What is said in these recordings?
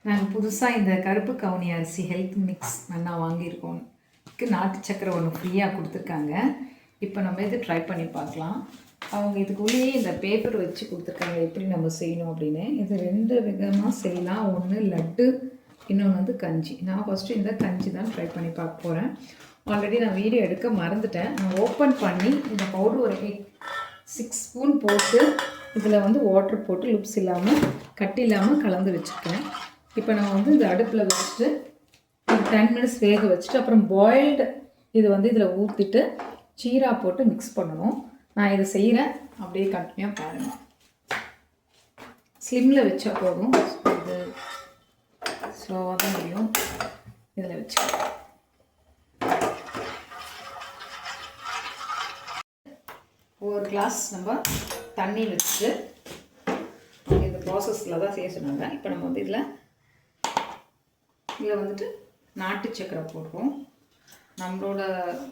நாங்கள் புதுசாக இந்த கருப்பு கவுனி அரிசி ஹெல்த் மிக்ஸ் நல்லா வாங்கியிருக்கோம். நாட்டு சக்கரை ஒன்று ஃப்ரீயாக கொடுத்துருக்காங்க. இப்போ நம்ம இது ட்ரை பண்ணி பார்க்கலாம். அவங்க இதுக்குள்ளேயே இந்த பேப்பர் வச்சு கொடுத்துருக்காங்க எப்படி நம்ம செய்யணும் அப்படின்னு. இது 2 விதமாக செய்யலாம். ஒன்று லட்டு, இன்னொன்று வந்து கஞ்சி. நான் ஃபஸ்ட்டு இந்த கஞ்சி தான் ட்ரை பண்ணி பார்க்க போகிறேன். ஆல்ரெடி நான் வீடியோ எடுக்க மறந்துட்டேன். நான் ஓப்பன் பண்ணி இந்த பவுடர் ஒரு 6 ஸ்பூன் போட்டு இதில் வந்து வாட்டர் போட்டு லுப்ஸ் இல்லாமல் கட்டி இல்லாமல் கலந்து வச்சுருக்கேன். இப்போ நான் வந்து இந்த அடுப்பில் வச்சுட்டு ஒரு 10 மினிட்ஸ் வேக வச்சுட்டு அப்புறம் பாயில்டு இது வந்து இதில் ஊற்றிட்டு சீரா போட்டு மிக்ஸ் பண்ணணும். நான் இதை செய்கிறேன், அப்படியே கண்டினியூவாக பாருங்கள். ஸ்லிம்மில் வச்சா போதும், இது ஸ்லோவாக தான் முடியும். இதில் வச்சுக்கலாம். ஒரு கிளாஸ் நம்ம தண்ணி வச்சுட்டு இந்த ப்ராசஸில் தான் செய்ய சொன்னாங்க. இப்போ நம்ம வந்து இதில் வந்துட்டு நாட்டு சக்கரை போடுறோம். நம்மளோட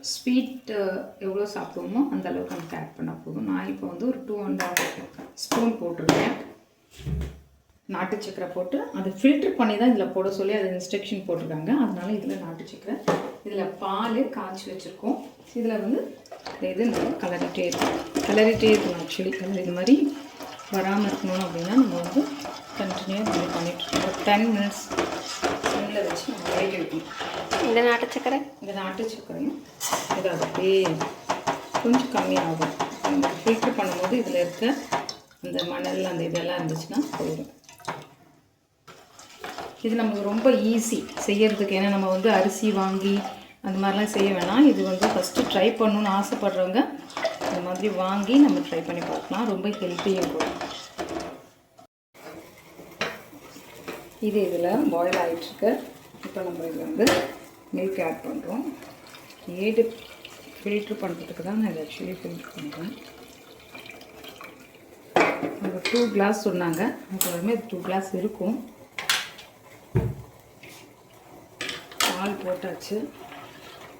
ஸ்வீட்டு எவ்வளோ சாப்பிடுவோமோ அந்த அளவுக்கு நமக்கு ஆட் பண்ணால் போதும். நான் இப்போ வந்து ஒரு 2.5 ஸ்பூன் போட்டிருக்கேன். நாட்டு சக்கரை போட்டு அதை ஃபில்ட்ரு பண்ணி தான் இதில் போட சொல்லி அது இன்ஸ்ட்ரக்ஷன் போட்டிருக்காங்க. அதனால இதில் நாட்டு சக்கரை, இதில் பால் காய்ச்சி வச்சுருக்கோம். இதில் வந்து இது நம்ம கலரிட்டே இருக்கணும். ஆக்சுவலி கலர் இது மாதிரி வராமல் இருக்கணும் அப்படின்னா நம்ம வந்து கண்டினியூவாக இது பண்ணிகிட்ருக்கோம். ஒரு 10 மினிட்ஸ் சிம்மில் வச்சு நம்ம வேக வைக்கணும். இந்த நாட்டு சக்கரையும் இது அப்படியே கொஞ்சம் கம்மியாகும். நம்ம ஃபில்ட்ரு பண்ணும்போது இதில் இருக்க அந்த மணல் அந்த இதெல்லாம் இருந்துச்சுன்னா போயிடும். இது நமக்கு ரொம்ப ஈஸி செய்யறதுக்கு. ஏன்னா நம்ம வந்து அரிசி வாங்கி அந்த மாதிரிலாம் செய்ய வேணாம். இது வந்து ஃபஸ்ட்டு ட்ரை பண்ணணுன்னு ஆசைப்படுறவங்க இந்த மாதிரி வாங்கி நம்ம ட்ரை பண்ணி பார்க்கலாம். ரொம்ப ஹெல்த்தியும் கூட. இது இதில் பாயில் ஆகிட்டுருக்கு. இப்போ நம்ம இதில் வந்து மில்க் ஆட் பண்ணுறோம். ஏடு ஃபில்ட்ரு பண்ணுறதுக்கு தான் நான் இதை ஆக்சுவலி ஃபில்ட்ரு பண்ணுறேன். ஒரு 2 கிளாஸ் சொன்னாங்க. எப்போதுமே 2 கிளாஸ் இருக்கும். பால் போட்டாச்சு.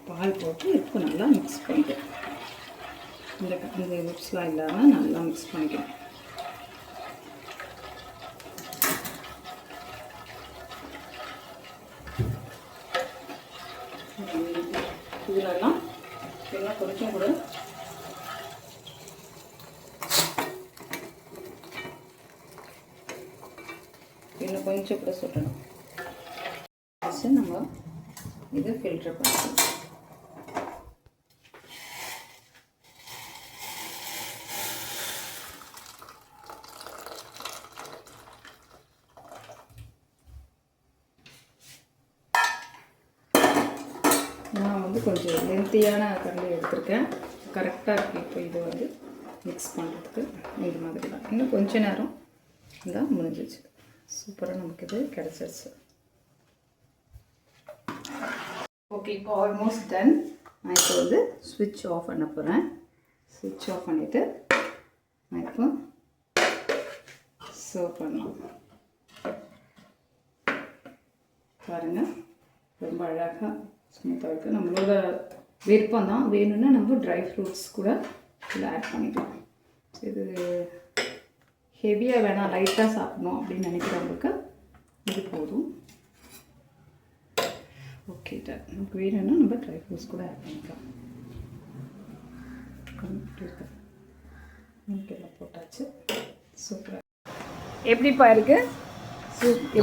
பால் போட்டு இப்போ நல்லா மிக்ஸ் பண்ணிக்கலாம். இந்த லிப்ஸ்லாம் இல்லாமல் நல்லா மிக்ஸ் பண்ணிக்கலாம். இதுலலாம் இன்னும் கொஞ்சம் கூட சுட்டணும். நம்ம இதை ஃபில்டர் பண்ணிக்கலாம். நான் வந்து கொஞ்சம் லென்த்தியான கரண்டி எடுத்திருக்கேன். கரெக்டாக இருக்குது. இப்போ இது வந்து மிக்ஸ் பண்ணுறதுக்கு இந்த மாதிரி தான். இன்னும் கொஞ்ச நேரம் இருந்தால் முடிஞ்சிச்சு. சூப்பராக நமக்கு இது கிடச்சிருச்சு. ஓகே, இப்போ ஆல்மோஸ்ட் டன். நான் இப்போ வந்து ஸ்விட்ச் ஆஃப் பண்ண போகிறேன். ஸ்விட்ச் ஆஃப் பண்ணிவிட்டு நான் இப்போ சர்வ் பண்ணலாம். பாருங்கள், ரொம்ப அழகாக ஸ்மூத்தாக இருக்குது. நம்மளோட விருப்பம் தான். வேணும்னா நம்ம ட்ரை ஃப்ரூட்ஸ் கூட இதில் ஆட் பண்ணிக்கலாம். இது ஹெவியாக வேணாம், லைட்டாக சாப்பிடணும் அப்படின்னு நினைக்கிறவங்களுக்கு இது போதும். ஓகே, நமக்கு வேணும்னா நம்ம ட்ரை ஃப்ரூட்ஸ் கூட ஆட் பண்ணிக்கலாம். எல்லாம் போட்டாச்சு. சூப்பராக எப்படிப்பா இருக்குது?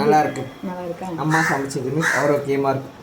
நல்லா இருக்கு. நல்லா இருக்கா? அம்மா சமைச்சதுமே ஆரோக்கியமாக இருக்கும்.